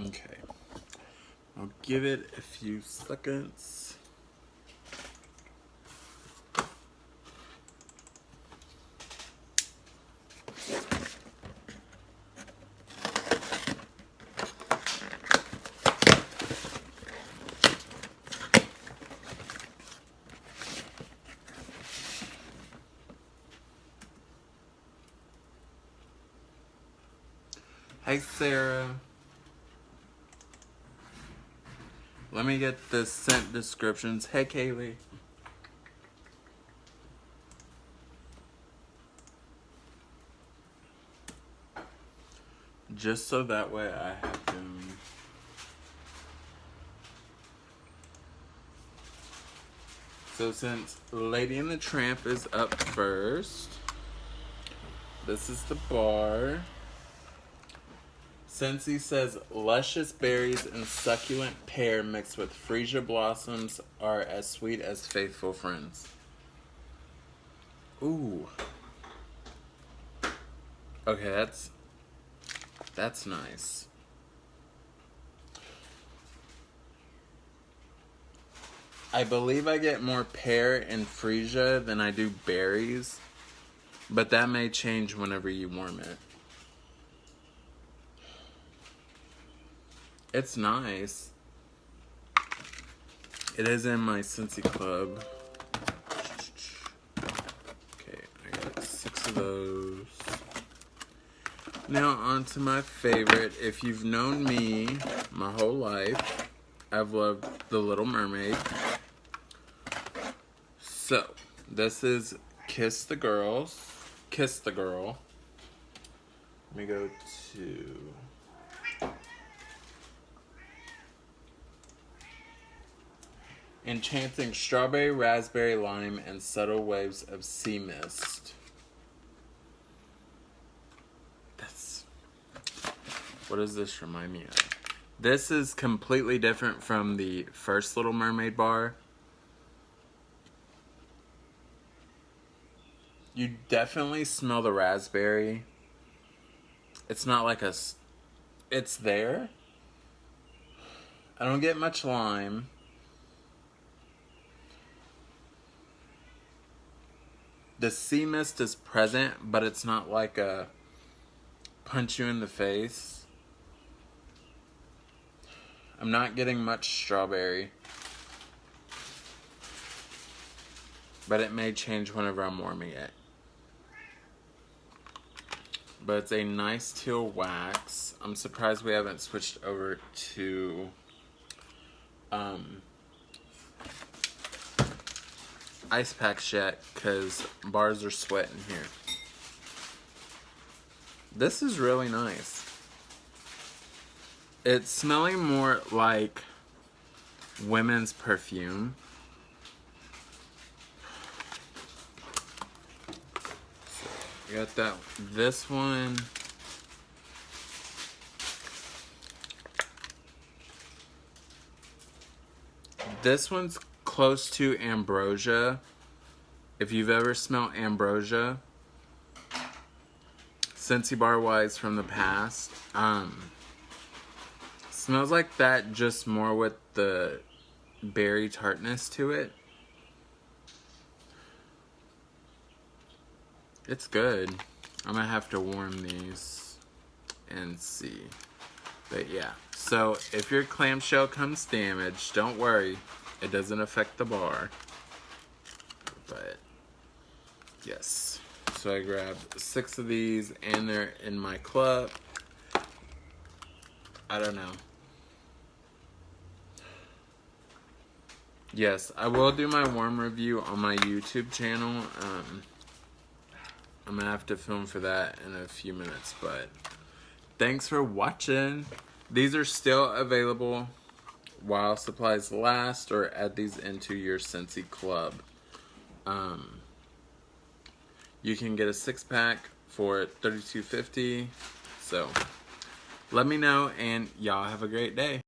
Okay. I'll give it a few seconds. Hey, Sarah. Let me get the scent descriptions. Hey, Kaylee. Just so that way I have them. So since Lady and the Tramp is up first, this is the bar. SCENTSY says luscious berries and succulent pear mixed with freesia blossoms are as sweet as faithful friends. Ooh. Okay, that's nice. I believe I get more pear and freesia than I do berries, but that may change whenever you warm it. It's nice. It is in my SCENTSY club. Okay, I got 6 of those. Now on to my favorite. If you've known me my whole life, I've loved The Little Mermaid. So, this is Kiss the Girl. Let me go to... Enchanting strawberry, raspberry, lime, and subtle waves of sea mist. What does this remind me of? This is completely different from the first Little Mermaid bar. You definitely smell the raspberry. It's not like it's there. I don't get much lime. The sea mist is present, but it's not like a punch you in the face. I'm not getting much strawberry, but it may change whenever I'm warming it. But it's a nice teal wax. I'm surprised we haven't switched over to ice packs yet, because bars are sweating here. This is really nice. It's smelling more like women's perfume. So I got that. This one. This one's close to ambrosia. If you've ever smelled ambrosia, SCENTSY bar wise from the past, smells like that, just more with the berry tartness to it. It's good. I'm gonna have to warm these and see. But yeah, so if your clamshell comes damaged, don't worry. It doesn't affect the bar. But yes. So I grabbed 6 of these and they're in my club. I don't know. Yes, I will do my warm review on my YouTube channel. I'm gonna have to film for that in a few minutes, but thanks for watching. These are still available while supplies last, or add these into your SCENTSY club. You can get a 6-pack for $32.50. So let me know, and y'all have a great day.